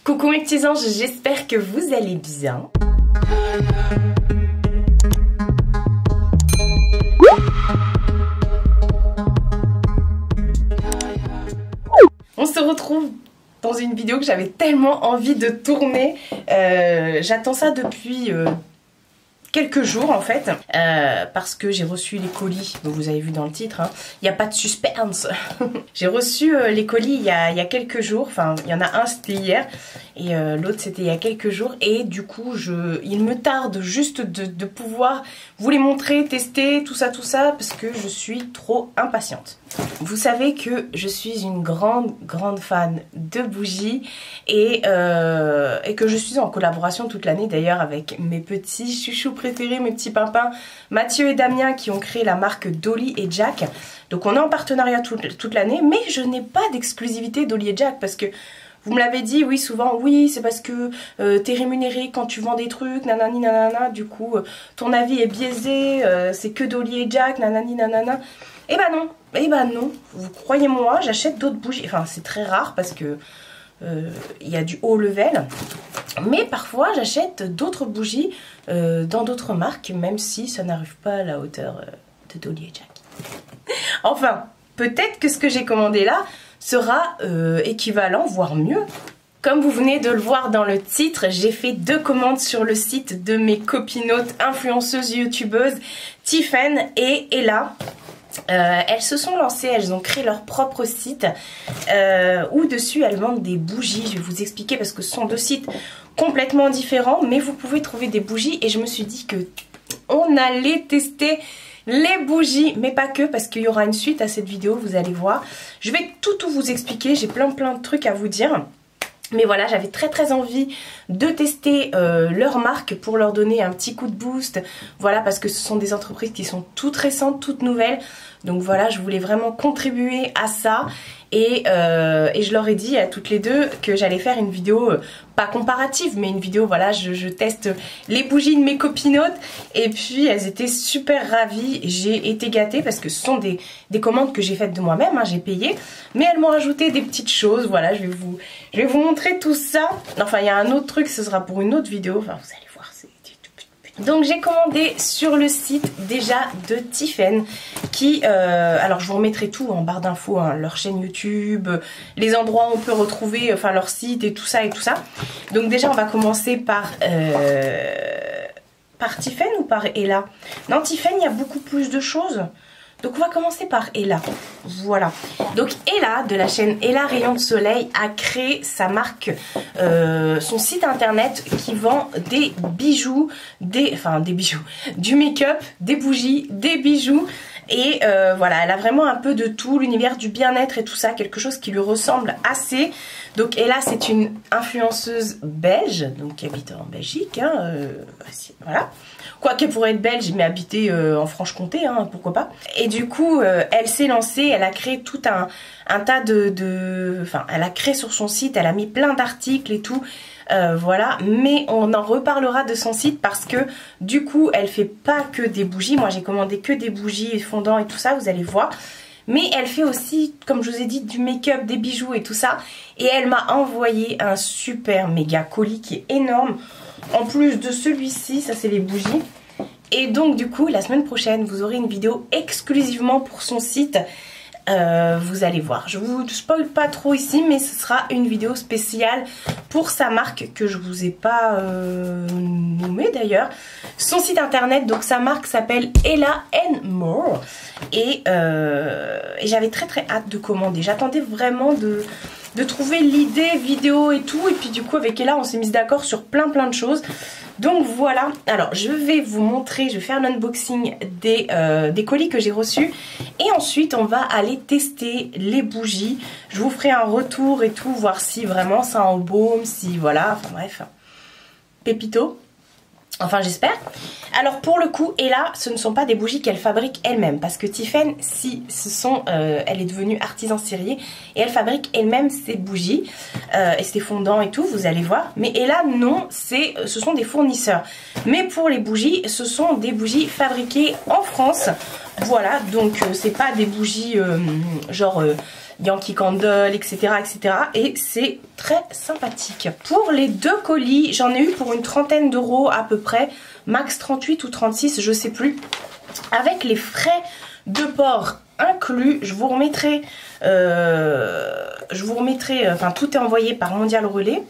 Coucou mes petits anges, j'espère que vous allez bien. On se retrouve dans une vidéo que j'avais tellement envie de tourner. J'attends ça depuis quelques jours en fait, parce que j'ai reçu les colis, donc vous avez vu dans le titre, hein. Il n'y a pas de suspense. J'ai reçu les colis il y a quelques jours, enfin il y en a un c'était hier et l'autre c'était il y a quelques jours, et du coup il me tarde juste de pouvoir vous les montrer, tester, tout ça parce que je suis trop impatiente. Vous savez que je suis une grande fan de bougies et que je suis en collaboration toute l'année d'ailleurs avec mes petits chouchous préférés, mes petits pimpins Mathieu et Damien qui ont créé la marque Dolly et Jack. Donc on est en partenariat toute l'année, mais je n'ai pas d'exclusivité Dolly et Jack parce que vous me l'avez dit, oui, souvent, oui, c'est parce que t'es rémunéré quand tu vends des trucs, nanani nanana, du coup, ton avis est biaisé, c'est que Dolly et Jack, nanani nanana. Eh ben non, vous croyez-moi, j'achète d'autres bougies, enfin c'est très rare parce que il y a du haut level, mais parfois j'achète d'autres bougies dans d'autres marques, même si ça n'arrive pas à la hauteur de Dolly et Jack. Enfin, peut-être que ce que j'ai commandé là sera équivalent, voire mieux. Comme vous venez de le voir dans le titre, j'ai fait 2 commandes sur le site de mes copinotes influenceuses youtubeuses Tiffen et Ella. Elles se sont lancées, elles ont créé leur propre site où dessus elles vendent des bougies. Je vais vous expliquer parce que ce sont 2 sites complètement différents, mais vous pouvez trouver des bougies et je me suis dit que on allait tester les bougies, mais pas que, parce qu'il y aura une suite à cette vidéo, vous allez voir. Je vais tout vous expliquer, j'ai plein de trucs à vous dire. Mais voilà, j'avais très envie de tester leur marque pour leur donner un petit coup de boost. Voilà, parce que ce sont des entreprises qui sont toutes récentes, toutes nouvelles. Donc voilà, je voulais vraiment contribuer à ça. Et je leur ai dit à toutes les deux que j'allais faire une vidéo, pas comparative, mais une vidéo, voilà, je teste les bougies de mes copinotes. Et puis elles étaient super ravies, j'ai été gâtée parce que ce sont des commandes que j'ai faites de moi-même, hein, j'ai payé. Mais elles m'ont rajouté des petites choses, voilà, je vais vous montrer tout ça. Enfin, il y a un autre truc, ce sera pour une autre vidéo, enfin vous allez voir, c'est... Donc j'ai commandé sur le site déjà de Tiffen qui, alors je vous remettrai tout en barre d'infos, hein, leur chaîne YouTube, les endroits où on peut retrouver, enfin leur site et tout ça. Donc déjà on va commencer par Tiffen ou par Ella? Non, Tiffen il y a beaucoup plus de choses. Donc on va commencer par Ella, voilà. Donc Ella, de la chaîne Ella Rayon de Soleil, a créé sa marque, son site internet qui vend des bijoux, du make-up, des bougies, des bijoux. Et voilà, elle a vraiment un peu de tout, l'univers du bien-être et tout ça, quelque chose qui lui ressemble assez. Donc Ella, c'est une influenceuse belge, donc qui habite en Belgique, hein, voilà. Quoi qu'elle pourrait être belge, mais habiter en Franche-Comté, hein, pourquoi pas. Et du coup, elle s'est lancée, elle a créé tout un tas enfin, elle a créé sur son site, elle a mis plein d'articles et tout. Voilà, mais on en reparlera de son site parce que du coup elle fait pas que des bougies. Moi j'ai commandé que des bougies et fondants et tout ça, vous allez voir. Mais elle fait aussi, comme je vous ai dit, du make-up, des bijoux et tout ça. Et elle m'a envoyé un super méga colis qui est énorme. En plus de celui-ci, ça c'est les bougies. Et donc du coup la semaine prochaine vous aurez une vidéo exclusivement pour son site. Vous allez voir, je vous spoil pas trop ici, mais ce sera une vidéo spéciale pour sa marque que je vous ai pas nommée d'ailleurs. Son site internet, donc sa marque s'appelle Ella & More. Et j'avais très hâte de commander. J'attendais vraiment de trouver l'idée vidéo et tout. Et puis du coup avec Ella on s'est mis d'accord sur plein de choses. Donc voilà, alors je vais vous montrer, je vais faire l'unboxing des colis que j'ai reçus. Et ensuite on va aller tester les bougies. Je vous ferai un retour et tout, voir si vraiment ça embaume, si voilà, enfin bref, pépito. Enfin j'espère. Alors pour le coup, Ella, ce ne sont pas des bougies qu'elle fabrique elle-même. Parce que Tiffen, si, elle est devenue artisan serrurier. Et elle fabrique elle-même ses bougies. Et ses fondants et tout, vous allez voir. Mais Ella, non, ce sont des fournisseurs. Mais pour les bougies, ce sont des bougies fabriquées en France. Voilà, donc c'est pas des bougies genre Yankee Candle, etc. etc. Et c'est très sympathique. Pour les 2 colis, j'en ai eu pour une trentaine d'euros à peu près. Max 38 ou 36, je sais plus. Avec les frais de port inclus, je vous remettrai, enfin tout est envoyé par Mondial Relais.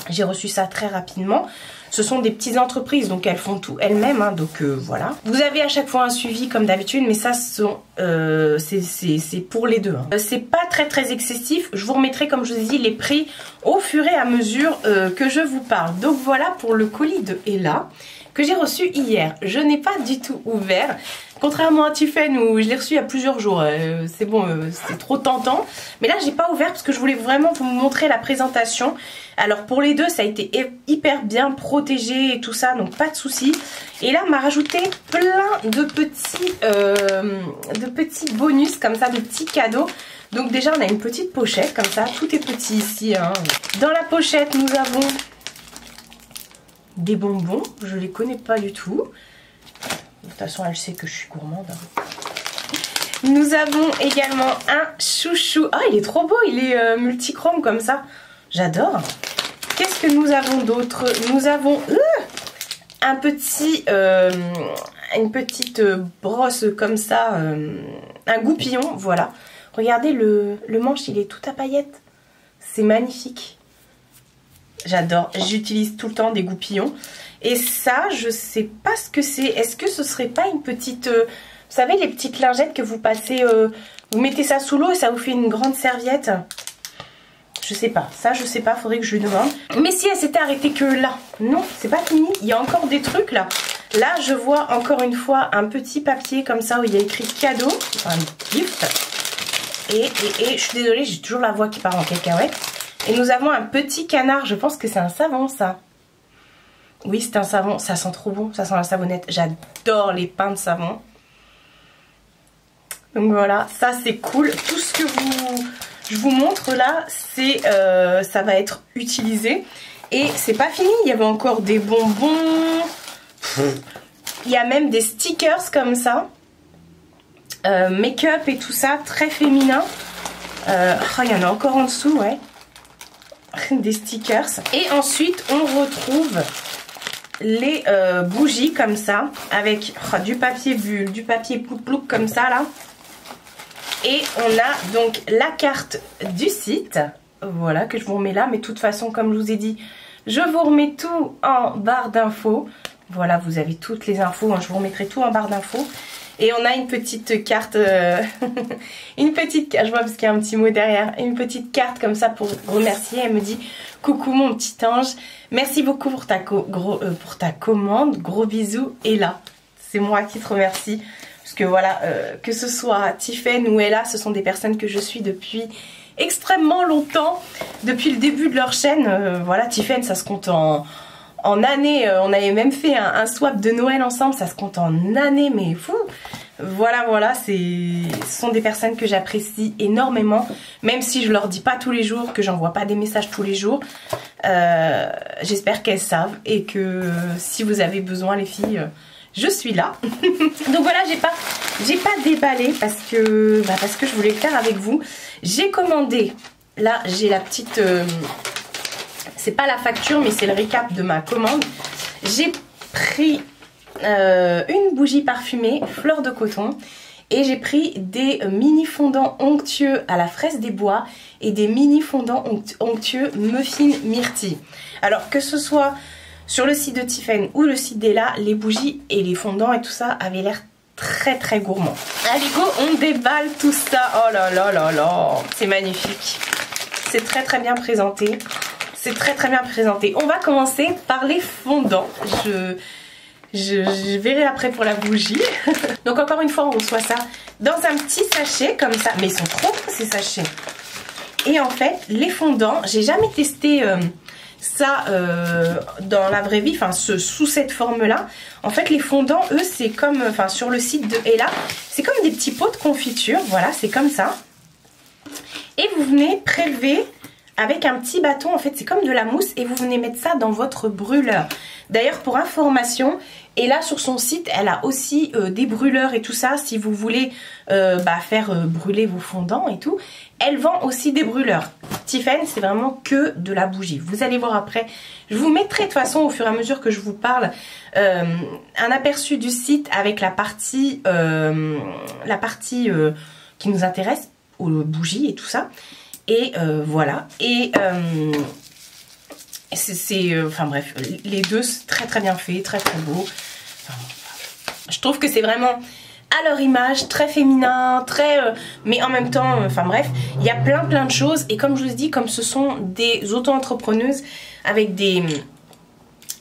J'ai reçu ça très rapidement. Ce sont des petites entreprises, donc elles font tout elles-mêmes, hein, donc voilà. Vous avez à chaque fois un suivi comme d'habitude, mais ça c'est pour les 2. Hein. C'est pas très excessif. Je vous remettrai, comme je vous ai dit, les prix au fur et à mesure que je vous parle. Donc voilà pour le colis de Ella que j'ai reçu hier. Je n'ai pas du tout ouvert. Contrairement à Tiffen où je l'ai reçu il y a plusieurs jours, c'est bon, c'est trop tentant. Mais là, j'ai pas ouvert parce que je voulais vraiment vous montrer la présentation. Alors pour les 2, ça a été hyper bien protégé et tout ça, donc pas de souci. Et là, on m'a rajouté plein de petits bonus comme ça, de petits cadeaux. Donc déjà, on a une petite pochette comme ça, tout est petit ici. Hein. Dans la pochette, nous avons des bonbons, je les connais pas du tout. De toute façon, elle sait que je suis gourmande. Nous avons également un chouchou. Ah, il est trop beau, il est multichrome comme ça. J'adore. Qu'est-ce que nous avons d'autre? Nous avons un petit, une petite brosse comme ça, un goupillon, voilà. Regardez, le manche, il est tout à paillettes. C'est magnifique. J'adore. J'utilise tout le temps des goupillons. Et ça, je sais pas ce que c'est. Est-ce que ce serait pas une petite... vous savez, les petites lingettes que vous passez... vous mettez ça sous l'eau et ça vous fait une grande serviette. Je sais pas. Ça, je sais pas. Faudrait que je lui demande. Mais si elle s'était arrêtée que là. Non, c'est pas fini. Il y a encore des trucs là. Là, je vois encore une fois un petit papier comme ça où il y a écrit cadeau. Enfin, gift. Et je suis désolée, j'ai toujours la voix qui part en cacahuète. Et nous avons un petit canard. Je pense que c'est un savon, ça. Oui, c'est un savon. Ça sent trop bon. Ça sent la savonnette. J'adore les pains de savon. Donc voilà, ça c'est cool. Tout ce que je vous montre là, c'est ça va être utilisé. Et c'est pas fini. Il y avait encore des bonbons. Il y a même des stickers comme ça. Make-up et tout ça. Très féminin. Il y en a encore en dessous, ouais. Des stickers. Et ensuite, on retrouve les bougies comme ça. Avec du papier bulle, du papier plouc-plouc comme ça là. Et on a donc la carte du site. Voilà, que je vous remets là. Mais de toute façon, comme je vous ai dit, je vous remets tout en barre d'infos. Voilà, vous avez toutes les infos. Hein, je vous remettrai tout en barre d'infos. Et on a une petite carte, une petite carte, je vois parce qu'il y a un petit mot derrière, une petite carte comme ça pour remercier. Elle me dit « Coucou mon petit ange, merci beaucoup pour ta commande, gros bisous. » Et là, c'est moi qui te remercie. Parce que voilà, que ce soit Tiffen ou Ella, ce sont des personnes que je suis depuis extrêmement longtemps. Depuis le début de leur chaîne, voilà, Tiffen, ça se compte en années. On avait même fait un swap de Noël ensemble, ça se compte en années, mais fou. Voilà, ce sont des personnes que j'apprécie énormément, même si je leur dis pas tous les jours, que j'envoie pas des messages tous les jours. J'espère qu'elles savent et que si vous avez besoin les filles, je suis là. Donc voilà, j'ai pas déballé parce que je voulais le faire avec vous. J'ai commandé, là j'ai la petite... c'est pas la facture mais c'est le récap de ma commande. J'ai pris une bougie parfumée fleur de coton et j'ai pris des mini fondants onctueux à la fraise des bois et des mini fondants onctueux muffin myrtille. Alors que ce soit sur le site de Tiffen ou le site d'Ella, les bougies et les fondants et tout ça avaient l'air très gourmand. Allez go, on déballe tout ça. Oh là là, c'est magnifique. C'est très bien présenté. C'est très bien présenté. On va commencer par les fondants. Je verrai après pour la bougie. Donc encore une fois, on reçoit ça dans un petit sachet comme ça. Mais ils sont trop beaux ces sachets. Et en fait, les fondants, j'ai jamais testé ça dans la vraie vie, enfin sous cette forme-là. En fait, les fondants, eux, c'est comme, enfin sur le site de Ella, c'est comme des petits pots de confiture. Voilà, c'est comme ça. Et vous venez prélever avec un petit bâton. En fait, c'est comme de la mousse et vous venez mettre ça dans votre brûleur. D'ailleurs, pour information, et là sur son site, elle a aussi des brûleurs et tout ça. Si vous voulez faire brûler vos fondants et tout, elle vend aussi des brûleurs. Tiffen, c'est vraiment que de la bougie. Vous allez voir après. Je vous mettrai de toute façon au fur et à mesure que je vous parle un aperçu du site avec la partie qui nous intéresse, aux bougies et tout ça. Et voilà. Et enfin bref, les deux c'est très très bien fait, très très beau. Enfin, je trouve que c'est vraiment à leur image, très féminin, très mais en même temps, enfin bref, il y a plein de choses. Et comme je vous dis, comme ce sont des auto-entrepreneuses avec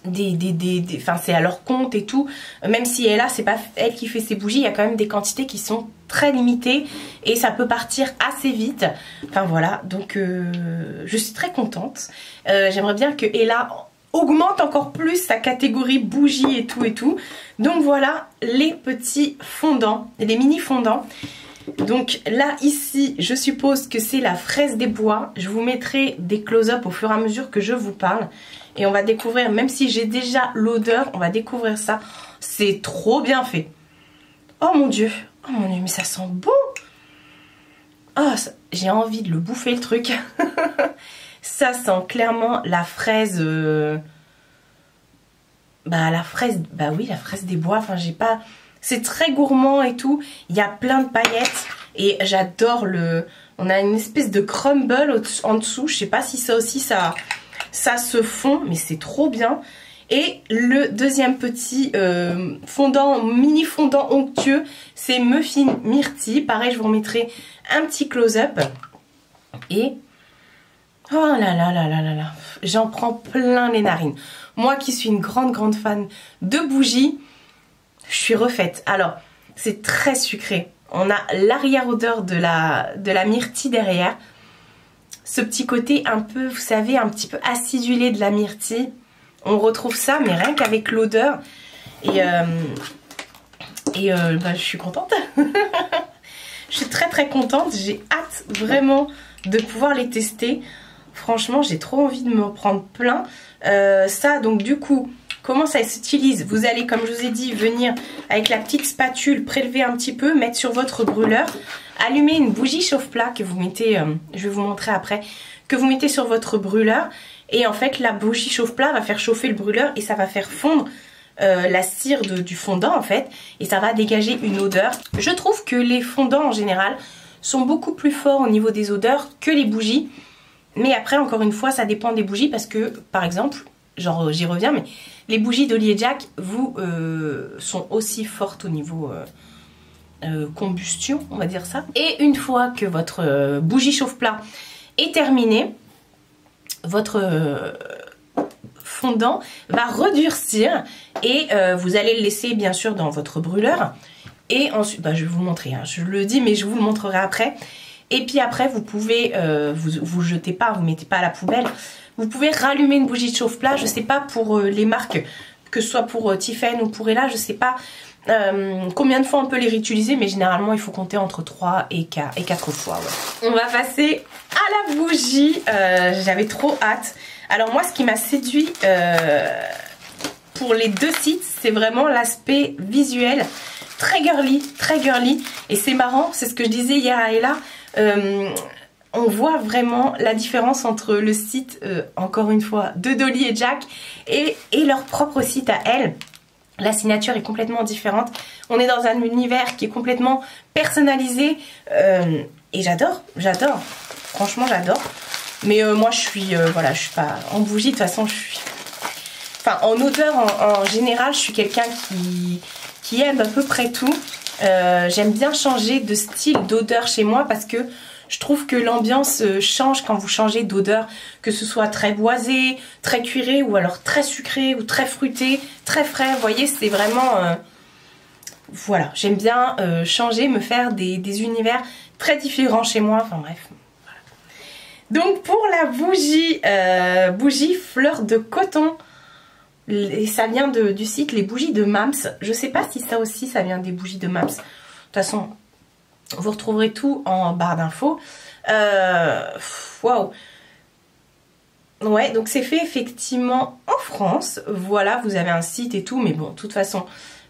enfin c'est à leur compte et tout, même si elle c'est pas elle qui fait ses bougies, il y a quand même des quantités qui sont très limitées et ça peut partir assez vite. Enfin voilà, donc je suis très contente. J'aimerais bien que Ella augmente encore plus sa catégorie bougie et tout. Donc voilà les petits fondants, les mini fondants. Donc là ici je suppose que c'est la fraise des bois. Je vous mettrai des close-up au fur et à mesure que je vous parle. Et on va découvrir, même si j'ai déjà l'odeur, on va découvrir ça. C'est trop bien fait. Oh mon dieu, mais ça sent bon. Oh, j'ai envie de le bouffer le truc. Ça sent clairement la fraise. La fraise, oui, la fraise des bois. Enfin, j'ai pas. C'est très gourmand et tout. Il y a plein de paillettes et j'adore le. On a une espèce de crumble en dessous. Je sais pas si ça aussi ça se fond, mais c'est trop bien. Et le deuxième petit fondant, mini fondant onctueux, c'est Muffin Myrtille. Pareil, je vous remettrai un petit close-up. Et oh là là là là là là, j'en prends plein les narines. Moi qui suis une grande fan de bougies, je suis refaite. Alors, c'est très sucré. On a l'arrière-odeur de la myrtille derrière. Ce petit côté un peu, vous savez, un petit peu acidulé de la myrtille. On retrouve ça, mais rien qu'avec l'odeur. Et je suis contente. Je suis très contente. J'ai hâte vraiment de pouvoir les tester. Franchement, j'ai trop envie de me prendre plein. Ça, donc du coup, comment ça s'utilise? Vous allez, comme je vous ai dit, venir avec la petite spatule, prélever un petit peu, mettre sur votre brûleur. Allumer une bougie chauffe-plat que vous mettez, je vais vous montrer après, que vous mettez sur votre brûleur. Et en fait, la bougie chauffe-plat va faire chauffer le brûleur et ça va faire fondre la cire du fondant en fait. Et ça va dégager une odeur. Je trouve que les fondants en général sont beaucoup plus forts au niveau des odeurs que les bougies. Mais après, encore une fois, ça dépend des bougies parce que, par exemple, genre j'y reviens, mais les bougies d'Holly & Jack, sont aussi fortes au niveau... combustion, on va dire ça. Et une fois que votre bougie chauffe-plat est terminée, votre fondant va redurcir et vous allez le laisser bien sûr dans votre brûleur. Et ensuite, je vais vous montrer, hein, je le dis mais je vous le montrerai après. Et puis après vous pouvez, vous jetez pas, vous mettez pas à la poubelle. Vous pouvez rallumer une bougie de chauffe-plat, je sais pas pour les marques, que ce soit pour Tiffen ou pour Ella, je sais pas combien de fois on peut les réutiliser, mais généralement il faut compter entre 3 et 4 fois. Ouais. On va passer à la bougie. J'avais trop hâte. Alors moi ce qui m'a séduit pour les deux sites, c'est vraiment l'aspect visuel. Très girly. Et c'est marrant, c'est ce que je disais hier à Ella. On voit vraiment la différence entre le site, encore une fois, de Holly & Jack et leur propre site à elles. La signature est complètement différente. On est dans un univers qui est complètement personnalisé. Et j'adore. Franchement, j'adore. Mais moi, je suis pas en bougie. De toute façon, je suis... Enfin, en odeur, en général, je suis quelqu'un qui aime à peu près tout. J'aime bien changer de style d'odeur chez moi parce que je trouve que l'ambiance change quand vous changez d'odeur, que ce soit très boisé, très cuiré ou alors très sucré ou très fruité, très frais. Vous voyez, c'est vraiment... voilà, j'aime bien changer, me faire des univers très différents chez moi. Enfin bref. Voilà. Donc pour la bougie fleur de coton, et ça vient du site Les Bougies de Mams. Je sais pas si ça aussi ça vient des bougies de Mams. De toute façon... Vous retrouverez tout en barre d'infos. Waouh! Ouais, donc c'est fait effectivement en France. Voilà, vous avez un site et tout, mais bon, de toute façon,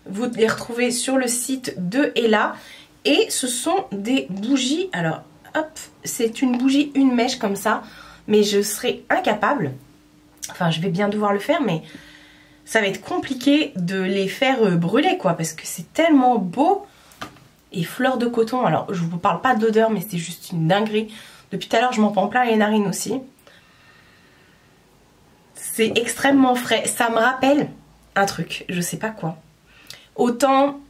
vous les retrouvez sur le site de Ella. Et ce sont des bougies. Alors, hop, c'est une bougie, une mèche comme ça. Mais je serai incapable. Enfin, je vais bien devoir le faire, mais ça va être compliqué de les faire brûler, quoi. Parce que c'est tellement beau. Et fleur de coton. Alors, je vous parle pas d'odeur, mais c'est juste une dinguerie. Depuis tout à l'heure, je m'en prends plein les narines aussi. C'est extrêmement frais. Ça me rappelle un truc, je sais pas quoi. Autant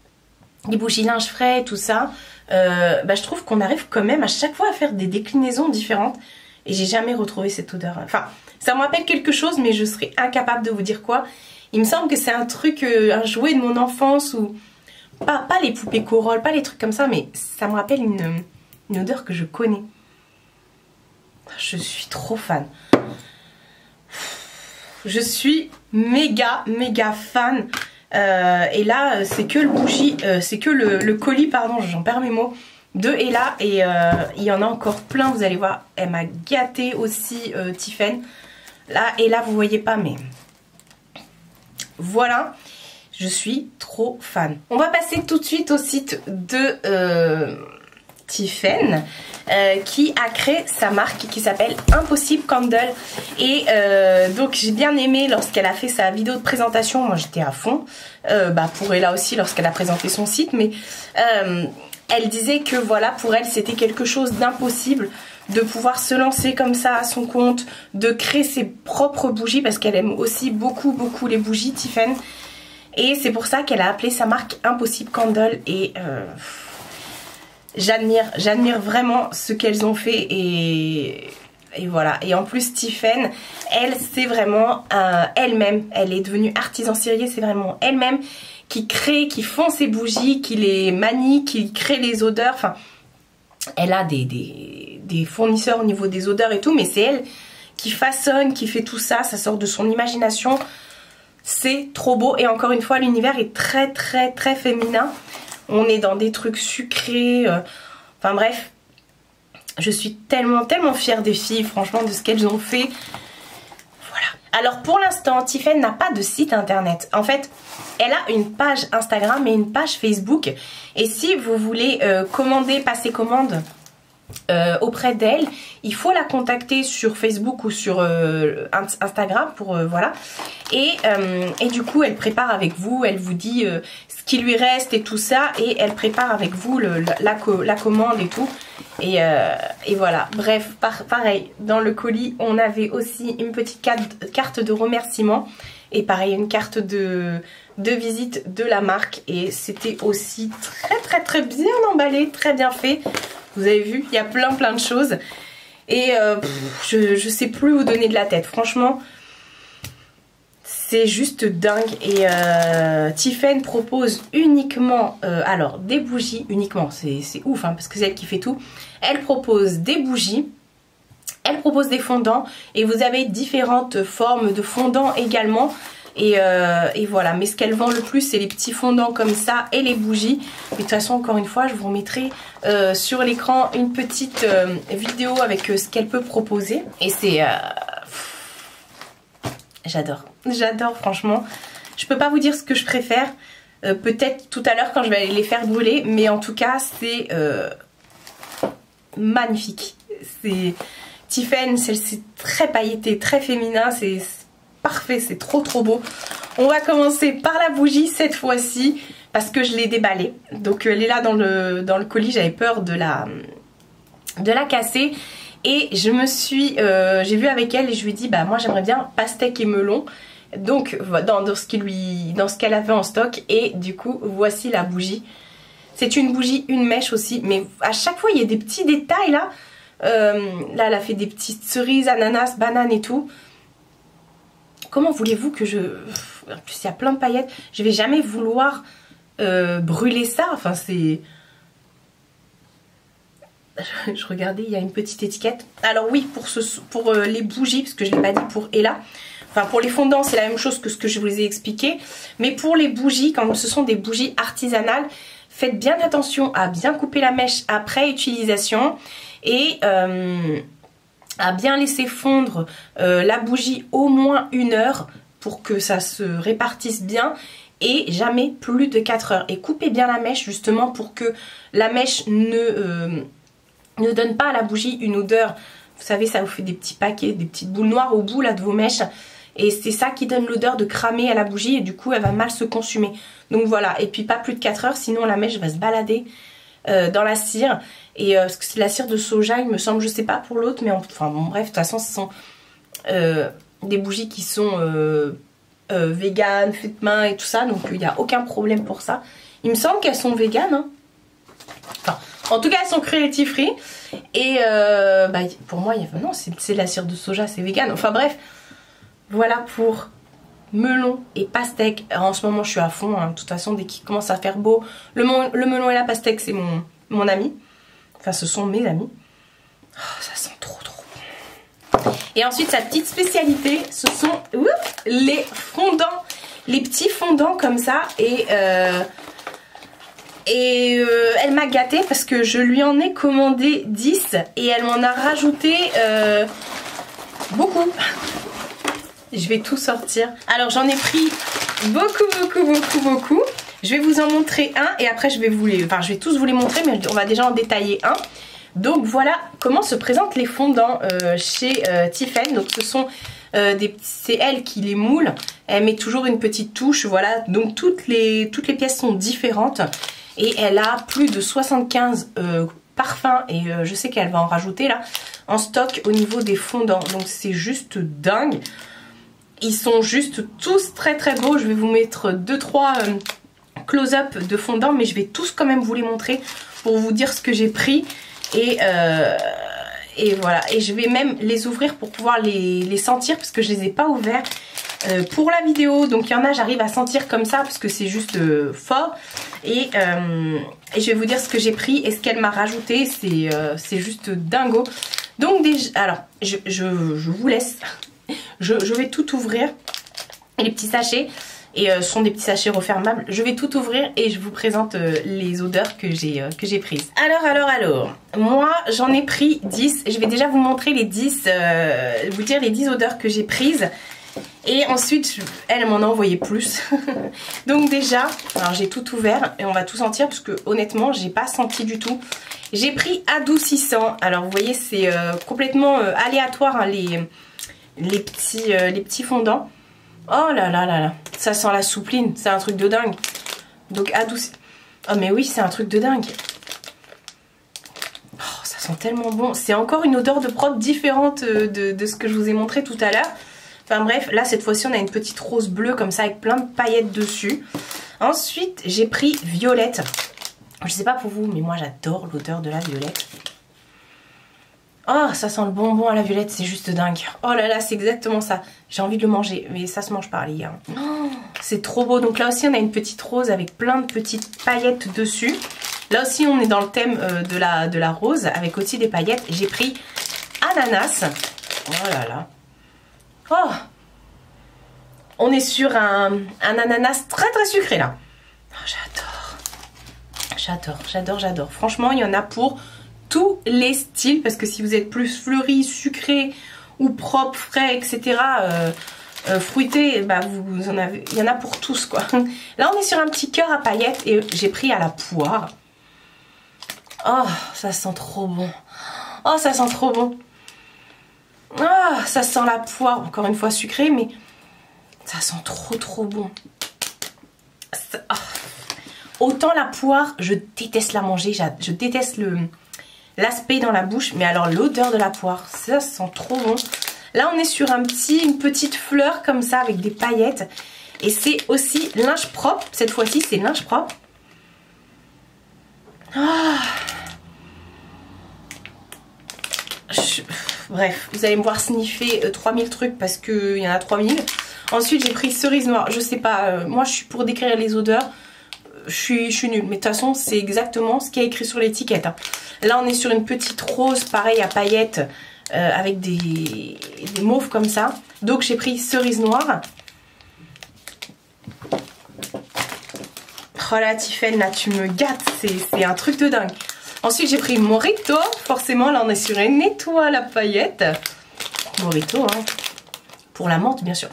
les bougies linge frais, tout ça, je trouve qu'on arrive quand même à chaque fois à faire des déclinaisons différentes. Et j'ai jamais retrouvé cette odeur. Enfin, ça me rappelle quelque chose, mais je serais incapable de vous dire quoi. Il me semble que c'est un truc, un jouet de mon enfance ou... Pas les poupées Corolle, pas les trucs comme ça, mais ça me rappelle une odeur que je connais. Je suis trop fan. Je suis méga fan. Et là, c'est que le bougie, c'est que le colis, pardon, j'en perds mes mots, de Ella. Et il y en a encore plein, vous allez voir. Elle m'a gâté aussi, Tiffen. Là, Ella, vous voyez pas, mais voilà. Je suis trop fan. On va passer tout de suite au site de Tiffen qui a créé sa marque qui s'appelle Impossible Candle. Et donc j'ai bien aimé lorsqu'elle a fait sa vidéo de présentation. Moi j'étais à fond. Pour Ella aussi lorsqu'elle a présenté son site. Mais elle disait que voilà, pour elle c'était quelque chose d'impossible de pouvoir se lancer comme ça à son compte, de créer ses propres bougies parce qu'elle aime aussi beaucoup les bougies, Tiffen. Et c'est pour ça qu'elle a appelé sa marque Impossible Candle. Et j'admire vraiment ce qu'elles ont fait. Et voilà. Et en plus, Tiffen, elle, c'est vraiment elle-même. Elle est devenue artisan serrurier. C'est vraiment elle-même qui crée, qui font ses bougies, qui les manie, qui crée les odeurs. Enfin, elle a des fournisseurs au niveau des odeurs et tout. Mais c'est elle qui façonne, qui fait tout ça. Ça sort de son imagination. C'est trop beau et encore une fois l'univers est très féminin. On est dans des trucs sucrés. Enfin bref, je suis tellement fière des filles, franchement, de ce qu'elles ont fait. Voilà. Alors pour l'instant, Tiffen n'a pas de site internet. En fait, elle a une page Instagram et une page Facebook. Et si vous voulez passer commande auprès d'elle, il faut la contacter sur Facebook ou sur Instagram pour voilà. Et du coup elle prépare avec vous, elle vous dit ce qui lui reste et tout ça, et elle prépare avec vous la commande et tout. Et voilà, bref, pareil, dans le colis on avait aussi une petite carte de remerciement et pareil une carte de visite de la marque, et c'était aussi très bien emballé, très bien fait. Vous avez vu, il y a plein de choses. Et je sais plus où donner de la tête. Franchement, c'est juste dingue. Et Tiffen propose uniquement... alors, des bougies uniquement. C'est ouf, hein, parce que c'est elle qui fait tout. Elle propose des bougies. Elle propose des fondants. Et vous avez différentes formes de fondants également. Et voilà, mais ce qu'elle vend le plus c'est les petits fondants comme ça et les bougies. Mais de toute façon, encore une fois, je vous remettrai sur l'écran une petite vidéo avec ce qu'elle peut proposer. Et c'est... j'adore franchement. Je peux pas vous dire ce que je préfère. Peut-être tout à l'heure quand je vais aller les faire brûler. Mais en tout cas c'est magnifique. C'est Tiffen, c'est très pailleté, très féminin. C'est parfait, c'est trop beau. On va commencer par la bougie cette fois-ci parce que je l'ai déballée. Donc elle est là dans le colis, j'avais peur de la casser. Et je me suis, j'ai vu avec elle et je lui ai dit bah moi j'aimerais bien pastèque et melon. Donc dans ce qu'elle avait en stock, et du coup voici la bougie. C'est une bougie, une mèche aussi, mais à chaque fois il y a des petits détails là. Là elle a fait des petites cerises, ananas, bananes et tout. Comment voulez-vous que je... En plus il y a plein de paillettes. Je vais jamais vouloir brûler ça. Enfin c'est... Je regardais, il y a une petite étiquette. Alors oui, pour les bougies, parce que je ne l'ai pas dit pour Ella. Enfin pour les fondants c'est la même chose que ce que je vous ai expliqué. Mais pour les bougies, quand ce sont des bougies artisanales, faites bien attention à bien couper la mèche après utilisation. Et à bien laisser fondre la bougie au moins 1 heure pour que ça se répartisse bien. Et jamais plus de 4 heures. Et coupez bien la mèche justement pour que la mèche ne donne pas à la bougie une odeur. Vous savez, ça vous fait des petits paquets, des petites boules noires au bout là de vos mèches. Et c'est ça qui donne l'odeur de cramer à la bougie et du coup elle va mal se consumer. Donc voilà, et puis pas plus de 4 heures sinon la mèche va se balader dans la cire. Et parce que c'est de la cire de soja il me semble, je sais pas pour l'autre, mais enfin bon bref, de toute façon ce sont des bougies qui sont vegan, faites main et tout ça, donc il n'y a aucun problème pour ça. Il me semble qu'elles sont vegan, hein. Enfin, en tout cas elles sont cruelty free. Et bah, pour moi, non, c'est de la cire de soja, c'est vegan. Enfin bref, voilà pour melon et pastèque. Alors, en ce moment je suis à fond, hein. De toute façon dès qu'il commence à faire beau, le melon et la pastèque c'est mon ami. Enfin ce sont mes amis. Oh, ça sent trop bon. Et ensuite sa petite spécialité, ce sont les fondants. Les petits fondants comme ça. Et elle m'a gâtée parce que je lui en ai commandé 10 et elle m'en a rajouté beaucoup. Je vais tout sortir. Alors j'en ai pris beaucoup. Je vais vous en montrer un et après je vais tous vous les montrer, mais on va déjà en détailler un. Donc voilà comment se présentent les fondants chez Tiffen. Donc ce sont c'est elle qui les moule. Elle met toujours une petite touche, voilà. Donc toutes les pièces sont différentes. Et elle a plus de 75 parfums et je sais qu'elle va en rajouter là en stock au niveau des fondants. Donc c'est juste dingue. Ils sont juste tous très beaux. Je vais vous mettre 2-3 close-up de fondants, mais je vais tous quand même vous les montrer pour vous dire ce que j'ai pris. Et voilà. Et je vais même les ouvrir pour pouvoir les sentir parce que je les ai pas ouverts pour la vidéo. Donc il y en a, j'arrive à sentir comme ça parce que c'est juste fort. Et je vais vous dire ce que j'ai pris et ce qu'elle m'a rajouté. C'est juste dingo. Donc déjà, alors je vous laisse. Je vais tout ouvrir. Les petits sachets. Et ce sont des petits sachets refermables. Je vais tout ouvrir et je vous présente les odeurs que j'ai prises. Alors. Moi, j'en ai pris 10. Je vais déjà vous montrer les 10, vous dire les 10 odeurs que j'ai prises. Et ensuite, elle m'en a envoyé plus. Donc déjà, alors j'ai tout ouvert et on va tout sentir parce que honnêtement, j'ai pas senti du tout. J'ai pris adoucissant. Alors vous voyez, c'est complètement aléatoire, hein, les petits fondants. Oh là, ça sent la soupline, c'est un truc de dingue. Donc adoucissant. Oh mais oui, c'est un truc de dingue. Oh, ça sent tellement bon. C'est encore une odeur de propre différente de ce que je vous ai montré tout à l'heure. Enfin bref, là cette fois-ci on a une petite rose bleue comme ça avec plein de paillettes dessus. Ensuite j'ai pris violette. Je sais pas pour vous mais moi j'adore l'odeur de la violette. Oh ça sent le bonbon à la violette, c'est juste dingue. Oh là là, c'est exactement ça. J'ai envie de le manger mais ça se mange pas les gars. Oh, c'est trop beau. Donc là aussi on a une petite rose avec plein de petites paillettes dessus. Là aussi on est dans le thème de la rose avec aussi des paillettes. J'ai pris ananas. Oh là là. Oh, on est sur un ananas très sucré là. Oh, j'adore. Franchement, il y en a pour tous les styles. Parce que si vous êtes plus fleuri, sucré ou propre, frais, etc. Fruité, bah vous en avez. Il y en a pour tous quoi. Là, on est sur un petit cœur à paillettes et j'ai pris à la poire. Oh, ça sent trop bon. Oh, ça sent trop bon. Ah, ça sent la poire, encore une fois sucrée, mais ça sent trop bon. Oh. Autant la poire, je déteste la manger, je déteste l'aspect dans la bouche, mais alors l'odeur de la poire, ça sent trop bon. Là, on est sur une petite fleur comme ça avec des paillettes. Et c'est aussi linge propre, cette fois-ci, c'est linge propre. Ah. Bref, vous allez me voir sniffer 3000 trucs parce qu'il y en a 3000. Ensuite, j'ai pris cerise noire. Je sais pas, moi je suis pour décrire les odeurs. Je suis nulle. Mais de toute façon, c'est exactement ce qui est écrit sur l'étiquette. Hein. Là, on est sur une petite rose, pareil à paillettes, avec des mauves comme ça. Donc, j'ai pris cerise noire. Oh là, Tiffen, là, tu me gâtes. C'est un truc de dingue. Ensuite j'ai pris Morito, forcément là on est sur une étoile à paillettes. Morito hein, pour la menthe bien sûr.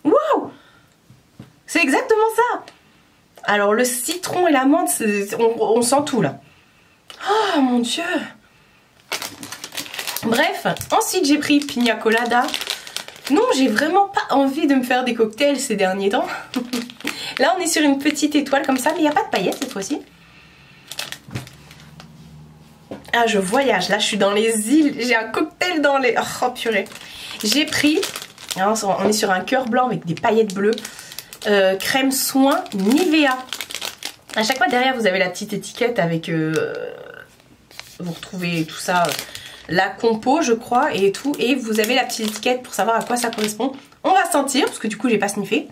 Waouh, c'est exactement ça. Alors le citron et la menthe, on sent tout là. Oh mon dieu. Bref, ensuite j'ai pris Pina Colada. Non, j'ai vraiment pas envie de me faire des cocktails ces derniers temps. Là on est sur une petite étoile comme ça, mais il n'y a pas de paillettes cette fois-ci. Ah, je voyage, là je suis dans les îles, j'ai un cocktail dans les... Oh purée. J'ai pris, on est sur un cœur blanc avec des paillettes bleues, crème soin Nivea. À chaque fois derrière vous avez la petite étiquette avec... vous retrouvez tout ça, la compo je crois et tout. Et vous avez la petite étiquette pour savoir à quoi ça correspond. On va sentir, parce que du coup j'ai pas sniffé.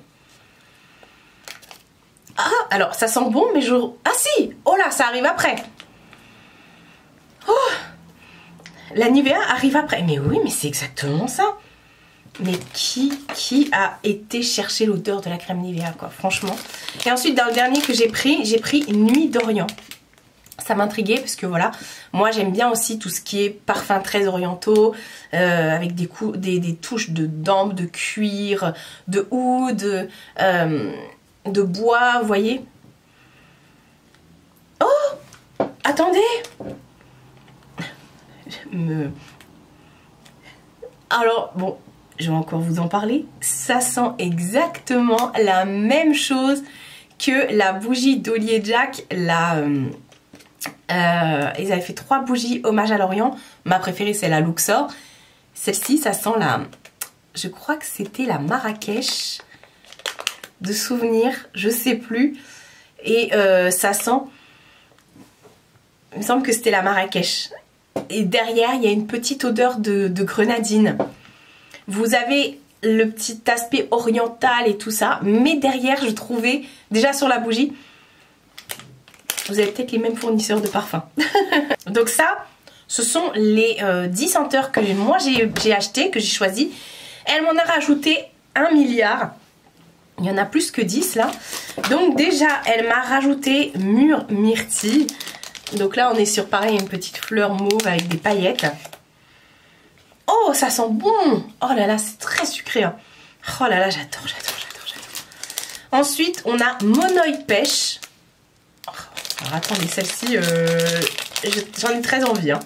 Ah, alors ça sent bon mais je... Ah si, oh là, ça arrive après. Oh, la Nivea arrive après. Mais oui, mais c'est exactement ça. Mais qui a été chercher l'odeur de la crème Nivea quoi, franchement. Et ensuite dans le dernier que j'ai pris Nuit d'Orient. Ça m'intriguait parce que voilà, moi j'aime bien aussi tout ce qui est parfums très orientaux, avec des touches de dampe, de cuir, de oud, de bois, vous voyez. Oh, attendez. Alors bon, je vais encore vous en parler. Ça sent exactement la même chose que la bougie d'Olier Jack. Ils avaient fait 3 bougies hommage à l'Orient. Ma préférée c'est la Luxor. Celle-ci ça sent la... Je crois que c'était la Marrakech. De souvenir, je sais plus. Et ça sent... Il me semble que c'était la Marrakech. Et derrière il y a une petite odeur de grenadine. Vous avez le petit aspect oriental et tout ça. Mais derrière je trouvais, déjà sur la bougie, vous avez peut-être les mêmes fournisseurs de parfums. Donc ça, ce sont les 10 senteurs que moi j'ai acheté, que j'ai choisi. Elle m'en a rajouté 1 milliard. Il y en a plus que 10 là. Donc déjà, elle m'a rajouté Mûre Myrtille. Donc là, on est sur pareil, une petite fleur mauve avec des paillettes. Oh, ça sent bon. Oh là là, c'est très sucré. Hein. Oh là là, j'adore. Ensuite, on a Monoï Pêche. Alors attendez, celle-ci, j'en ai très envie. Hein.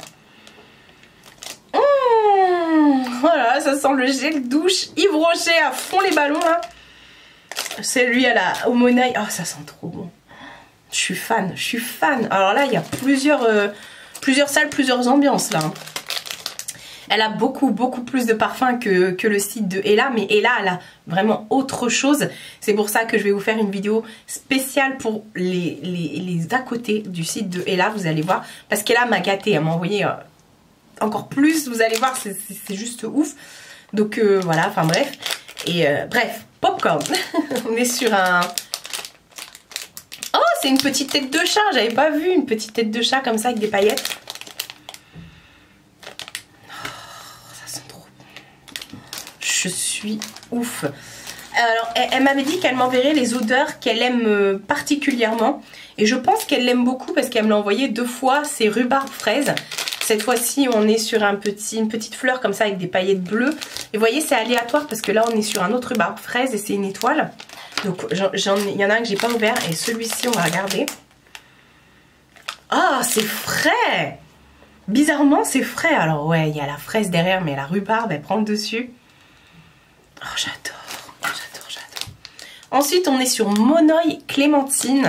Voilà, ça sent le gel douche Yves Rocher à fond les ballons là. Celui au Monoï, oh ça sent trop bon. Je suis fan. Alors là, il y a plusieurs salles, plusieurs ambiances là. Elle a beaucoup plus de parfums que le site de Ella. Mais Ella, elle a vraiment autre chose. C'est pour ça que je vais vous faire une vidéo spéciale pour les à côté du site de Ella. Vous allez voir. Parce qu'Ella m'a gâtée. Elle m'a envoyé encore plus. Vous allez voir, c'est juste ouf. Donc voilà, enfin bref. Et bref, popcorn. On est sur un... Oh, c'est une petite tête de chat. J'avais pas vu une petite tête de chat comme ça avec des paillettes. Je suis ouf. Alors, elle m'avait dit qu'elle m'enverrait les odeurs qu'elle aime particulièrement. Et je pense qu'elle l'aime beaucoup parce qu'elle me l'a envoyé 2 fois. C'est rhubarbe fraise. Cette fois-ci, on est sur une petite fleur comme ça avec des paillettes bleues. Et vous voyez, c'est aléatoire parce que là, on est sur un autre rhubarbe fraise et c'est une étoile. Donc, il y en a un que j'ai pas ouvert et celui-ci, on va regarder. Ah, c'est frais! Bizarrement, c'est frais. Alors, ouais, il y a la fraise derrière, mais la rhubarbe, elle prend le dessus. Oh, j'adore. Ensuite, on est sur Monoï Clémentine.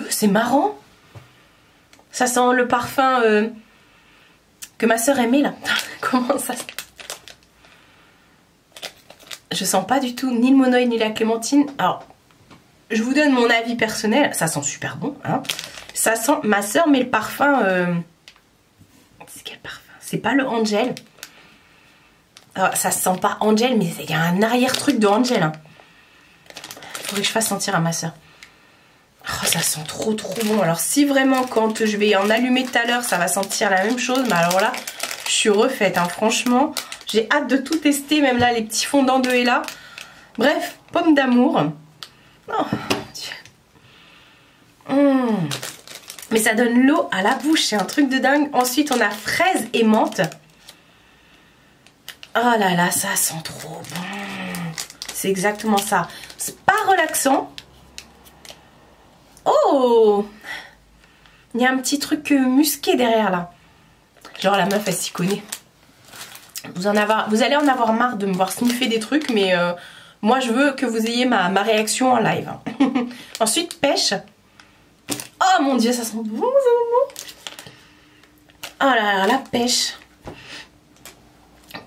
C'est marrant. Ça sent le parfum que ma soeur aimait là. Comment ça? Je sens pas du tout ni le Monoï ni la Clémentine. Alors, je vous donne mon avis personnel. Ça sent super bon. Hein. Ça sent ma soeur, mais le parfum... C'est quel parfum? C'est pas le Angel. Alors, ça sent pas Angel, mais il y a un arrière-truc de Angel. Hein. Faudrait que je fasse sentir à ma soeur. Oh, ça sent trop bon. Alors si vraiment quand je vais en allumer tout à l'heure, ça va sentir la même chose. Mais alors là, je suis refaite. Hein. Franchement, j'ai hâte de tout tester. Même là, les petits fondants de Ella. Bref, pomme d'amour. Oh, Mais ça donne l'eau à la bouche, c'est un truc de dingue. Ensuite, on a fraise et menthe. Oh là là, ça sent trop bon. C'est exactement ça. C'est pas relaxant. Oh! Il y a un petit truc musqué derrière là. Genre la meuf, elle s'y connaît. Vous allez en avoir marre de me voir sniffer des trucs, mais moi je veux que vous ayez ma réaction en live. Ensuite, pêche. Oh mon dieu, ça sent bon, ça sent bon. Oh là là, la pêche.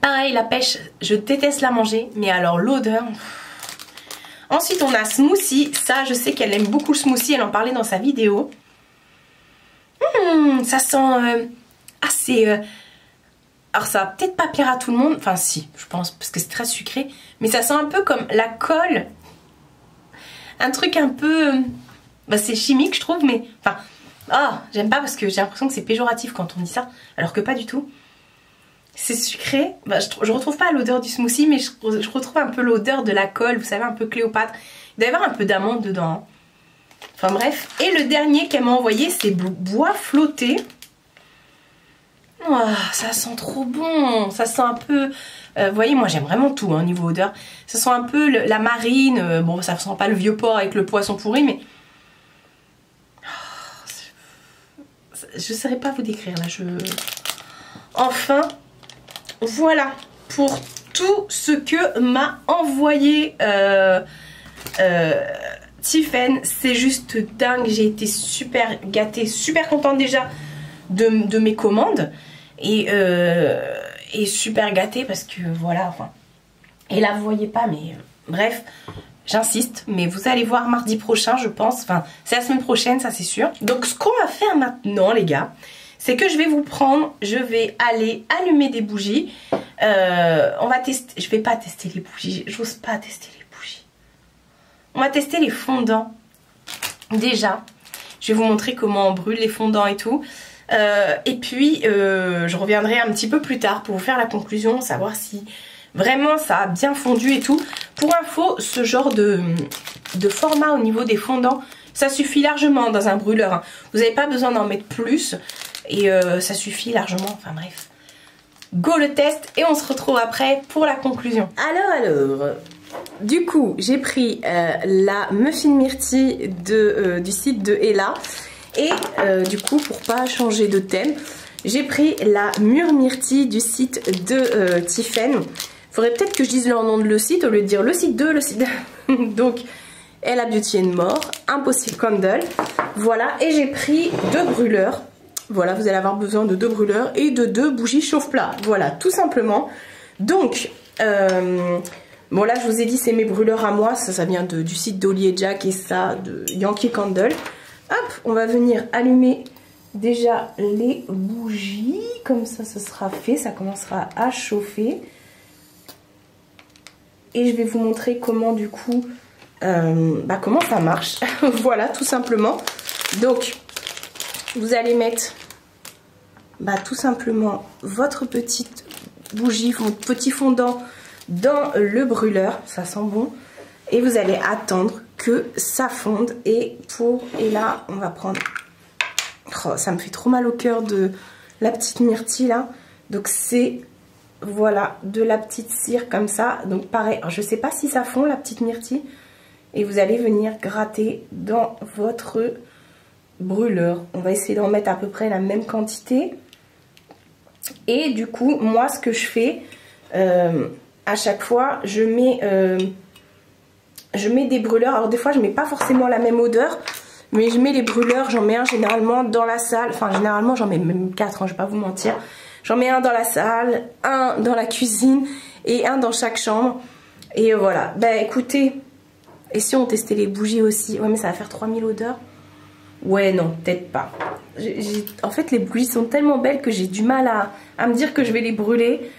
Pareil, la pêche, je déteste la manger, mais alors l'odeur. Ensuite, on a smoothie. Ça, je sais qu'elle aime beaucoup le smoothie, elle en parlait dans sa vidéo. Ça sent assez... alors ça va peut-être pas plaire à tout le monde. Enfin si, je pense, parce que c'est très sucré. Mais ça sent un peu comme la colle. Un truc un peu... bah, c'est chimique, je trouve, mais... enfin, j'aime pas parce que j'ai l'impression que c'est péjoratif quand on dit ça. Alors que pas du tout. C'est sucré. Bah, je retrouve pas l'odeur du smoothie, mais je retrouve un peu l'odeur de la colle. Vous savez, un peu Cléopâtre. Il doit y avoir un peu d'amande dedans. Enfin bref. Et le dernier qu'elle m'a envoyé, c'est bois flotté. Oh, ça sent trop bon. Ça sent un peu... vous voyez, moi j'aime vraiment tout au niveau odeur. Ça sent un peu la marine. Bon, ça sent pas le vieux porc avec le poisson pourri, mais... je ne saurais pas vous décrire là. Enfin, voilà pour tout ce que m'a envoyé Tiffen. C'est juste dingue. J'ai été super gâtée, super contente déjà de mes commandes. Et super gâtée parce que voilà. Enfin, et là, vous voyez pas, mais bref. J'insiste, mais vous allez voir mardi prochain, je pense. Enfin, c'est la semaine prochaine, ça c'est sûr. Donc, ce qu'on va faire maintenant, les gars, c'est que je vais vous prendre, je vais aller allumer des bougies. On va tester, je vais pas tester les bougies, j'ose pas tester les bougies. On va tester les fondants. Déjà, je vais vous montrer comment on brûle les fondants et tout. Et puis, je reviendrai un petit peu plus tard pour vous faire la conclusion, savoir si... vraiment ça a bien fondu et tout. Pour info, ce genre de format au niveau des fondants, ça suffit largement dans un brûleur, hein. Vous n'avez pas besoin d'en mettre plus. Et ça suffit largement. Enfin bref. Go le test et on se retrouve après pour la conclusion. Alors. Du coup, j'ai pris la muffin myrtille du site de Ella. Et du coup, pour pas changer de thème, j'ai pris la mûre myrtille du site de Tiffen. Faudrait peut-être que je dise leur nom de le site au lieu de dire le site 2, le site 2. Donc, Ella Beauty and More, Impossible Candle. Voilà, et j'ai pris 2 brûleurs. Voilà, vous allez avoir besoin de 2 brûleurs et de 2 bougies chauffe-plat. Voilà, tout simplement. Donc, bon là, je vous ai dit, c'est mes brûleurs à moi. Ça vient du site d'Oli et Jack et ça, de Yankee Candle. Hop, on va venir allumer déjà les bougies. Comme ça, ce sera fait. Ça commencera à chauffer. Et je vais vous montrer comment du coup, comment ça marche. Voilà, tout simplement. Donc, vous allez mettre tout simplement votre petite bougie, votre petit fondant dans le brûleur. Ça sent bon. Et vous allez attendre que ça fonde. Et là, on va prendre... oh, ça me fait trop mal au cœur de la petite myrtille là. Donc c'est... voilà, de la petite cire comme ça. Donc pareil, alors, je sais pas si ça fond la petite myrtille. Et vous allez venir gratter dans votre brûleur. On va essayer d'en mettre à peu près la même quantité. Et du coup, moi ce que je fais, à chaque fois, je mets des brûleurs. Alors des fois, je mets pas forcément la même odeur. Mais je mets les brûleurs, j'en mets un généralement dans la salle. Enfin, généralement, j'en mets même 4, hein, je vais pas vous mentir. J'en mets un dans la salle, un dans la cuisine et un dans chaque chambre. Et voilà. Écoutez, et si on testait les bougies aussi? Ouais, mais ça va faire 3000 odeurs. Ouais, non, peut-être pas. En fait, les bougies sont tellement belles que j'ai du mal à me dire que je vais les brûler.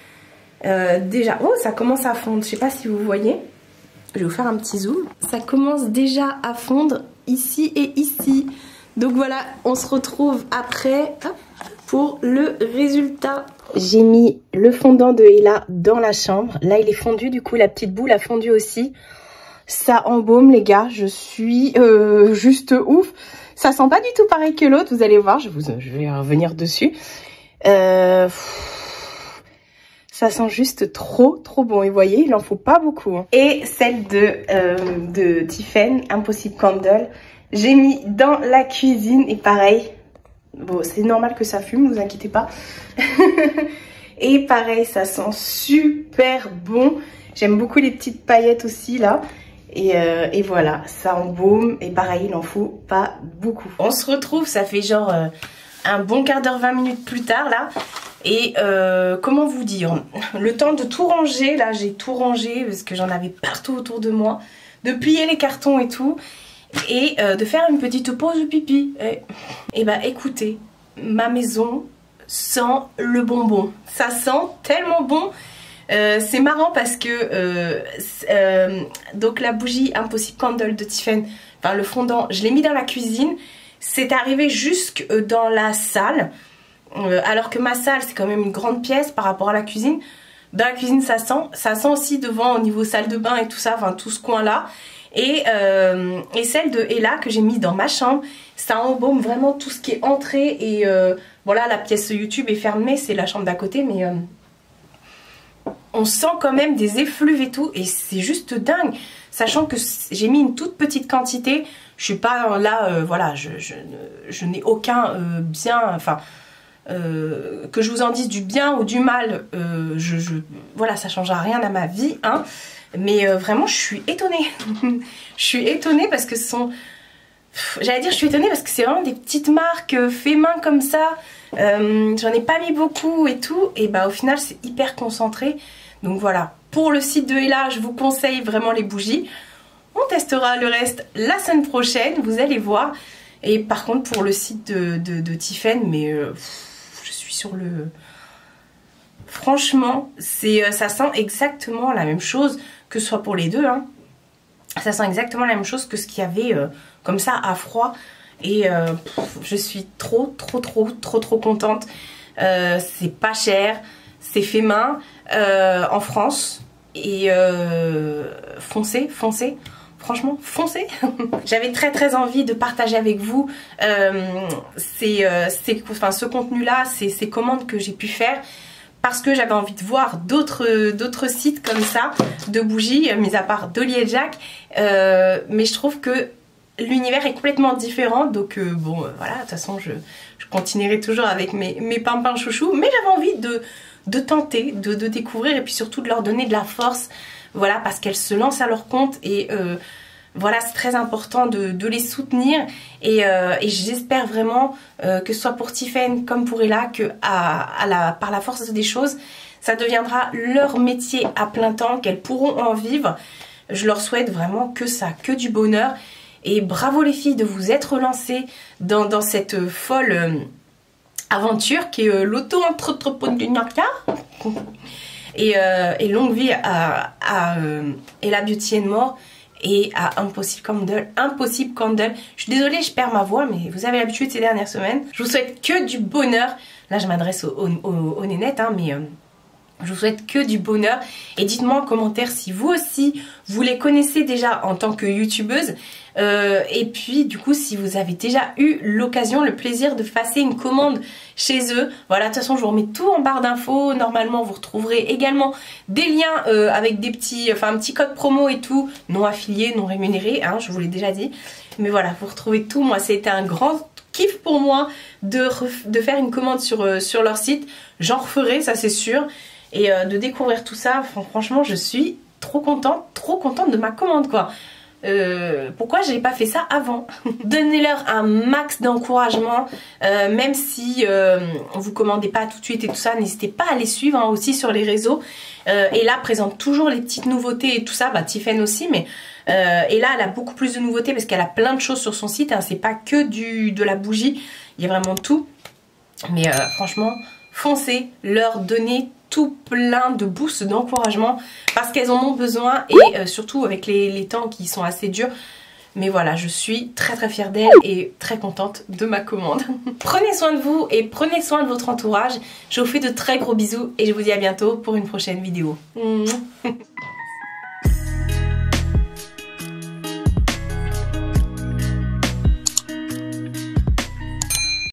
Déjà, oh, ça commence à fondre. Je sais pas si vous voyez. Je vais vous faire un petit zoom. Ça commence déjà à fondre ici et ici. Donc voilà, on se retrouve après pour le résultat. J'ai mis le fondant de Ella dans la chambre. Là, il est fondu. Du coup, la petite boule a fondu aussi. Ça embaume, les gars. Je suis juste ouf. Ça sent pas du tout pareil que l'autre, vous allez voir, je vais revenir dessus. Ça sent juste trop bon. Et vous voyez, il en faut pas beaucoup. Et celle de Tiffen, Impossible Candle, j'ai mis dans la cuisine. Et pareil, bon, c'est normal que ça fume, vous inquiétez pas. Et pareil, ça sent super bon. J'aime beaucoup les petites paillettes aussi là. Et voilà, ça embaume. Et pareil, il en faut pas beaucoup. On se retrouve, ça fait genre un bon quart d'heure, 20 minutes plus tard là. Et comment vous dire, le temps de tout ranger, là j'ai tout rangé parce que j'en avais partout autour de moi, de plier les cartons et tout, et de faire une petite pause pipi. Et bah écoutez, ma maison sent le bonbon, ça sent tellement bon. C'est marrant parce que donc la bougie Impossible Candle de Tiffen, enfin le fondant, je l'ai mis dans la cuisine, c'est arrivé jusque dans la salle. Alors que ma salle c'est quand même une grande pièce par rapport à la cuisine. Dans la cuisine ça sent aussi devant au niveau salle de bain et tout ça, enfin tout ce coin là. Et celle de Ella que j'ai mis dans ma chambre, ça embaume vraiment tout ce qui est entrée. Et voilà, la pièce YouTube est fermée, c'est la chambre d'à côté, mais on sent quand même des effluves et tout, et c'est juste dingue. Sachant que j'ai mis une toute petite quantité, je suis pas là, voilà, je n'ai aucun bien, enfin... que je vous en dise du bien ou du mal, voilà, ça changera rien à ma vie, hein. Mais vraiment, je suis étonnée. Je suis étonnée parce que ce sont... J'allais dire, je suis étonnée parce que c'est vraiment des petites marques fait main comme ça. J'en ai pas mis beaucoup et tout. Et bah au final, c'est hyper concentré. Donc voilà, pour le site de Ella, je vous conseille vraiment les bougies. On testera le reste la semaine prochaine, vous allez voir. Et par contre, pour le site de Tiffen, mais... sur le... Franchement, ça sent exactement la même chose, que ce soit pour les deux, hein. Ça sent exactement la même chose que ce qu'il y avait comme ça à froid. Et je suis trop contente. C'est pas cher, c'est fait main en France. Et foncez. Franchement, foncez. J'avais très envie de partager avec vous ce contenu-là, ces commandes que j'ai pu faire, parce que j'avais envie de voir d'autres sites comme ça, de bougies, mis à part Dolly & Jack. Mais je trouve que l'univers est complètement différent, donc bon, voilà, de toute façon, je continuerai toujours avec mes pimpins chouchous, mais j'avais envie de tenter, de découvrir, et puis surtout de leur donner de la force. Voilà, parce qu'elles se lancent à leur compte et voilà, c'est très important de les soutenir. Et j'espère vraiment que ce soit pour Tiffen comme pour Ella, que par la force des choses, ça deviendra leur métier à plein temps, qu'elles pourront en vivre. Je leur souhaite vraiment que ça, que du bonheur. Et bravo les filles de vous être lancées dans cette folle aventure qui est l'auto-entrepreneuriat. Et longue vie à Ella Beauty & More et à Impossible Candle. Je suis désolée, je perds ma voix, mais vous avez l'habitude ces dernières semaines. Je vous souhaite que du bonheur. Là, je m'adresse aux nénettes, hein, mais je vous souhaite que du bonheur. Et dites-moi en commentaire si vous aussi, vous les connaissez déjà en tant que youtubeuse. Et puis du coup, si vous avez déjà eu l'occasion, le plaisir de passer une commande chez eux. Voilà, de toute façon, je vous remets tout en barre d'infos. Normalement, vous retrouverez également des liens avec des petits, un petit code promo et tout, non affilié, non rémunéré, hein, je vous l'ai déjà dit. Mais voilà, vous retrouvez tout. Moi, c'était un grand kiff pour moi de faire une commande sur leur site. J'en referai, ça c'est sûr. Et de découvrir tout ça, franchement, je suis trop contente de ma commande, quoi. Pourquoi j'ai pas fait ça avant? Donnez-leur un max d'encouragement, même si vous commandez pas tout de suite et tout ça, n'hésitez pas à les suivre, hein, aussi sur les réseaux. Et là présente toujours les petites nouveautés et tout ça, bah Tiffen aussi, mais et là elle a beaucoup plus de nouveautés parce qu'elle a plein de choses sur son site, hein, c'est pas que de la bougie, il y a vraiment tout. Mais franchement, foncez, leur donnez tout plein de boosts, d'encouragement, parce qu'elles en ont besoin, et surtout avec les temps qui sont assez durs. Mais voilà, je suis très fière d'elle et très contente de ma commande. Prenez soin de vous et prenez soin de votre entourage. Je vous fais de très gros bisous et je vous dis à bientôt pour une prochaine vidéo.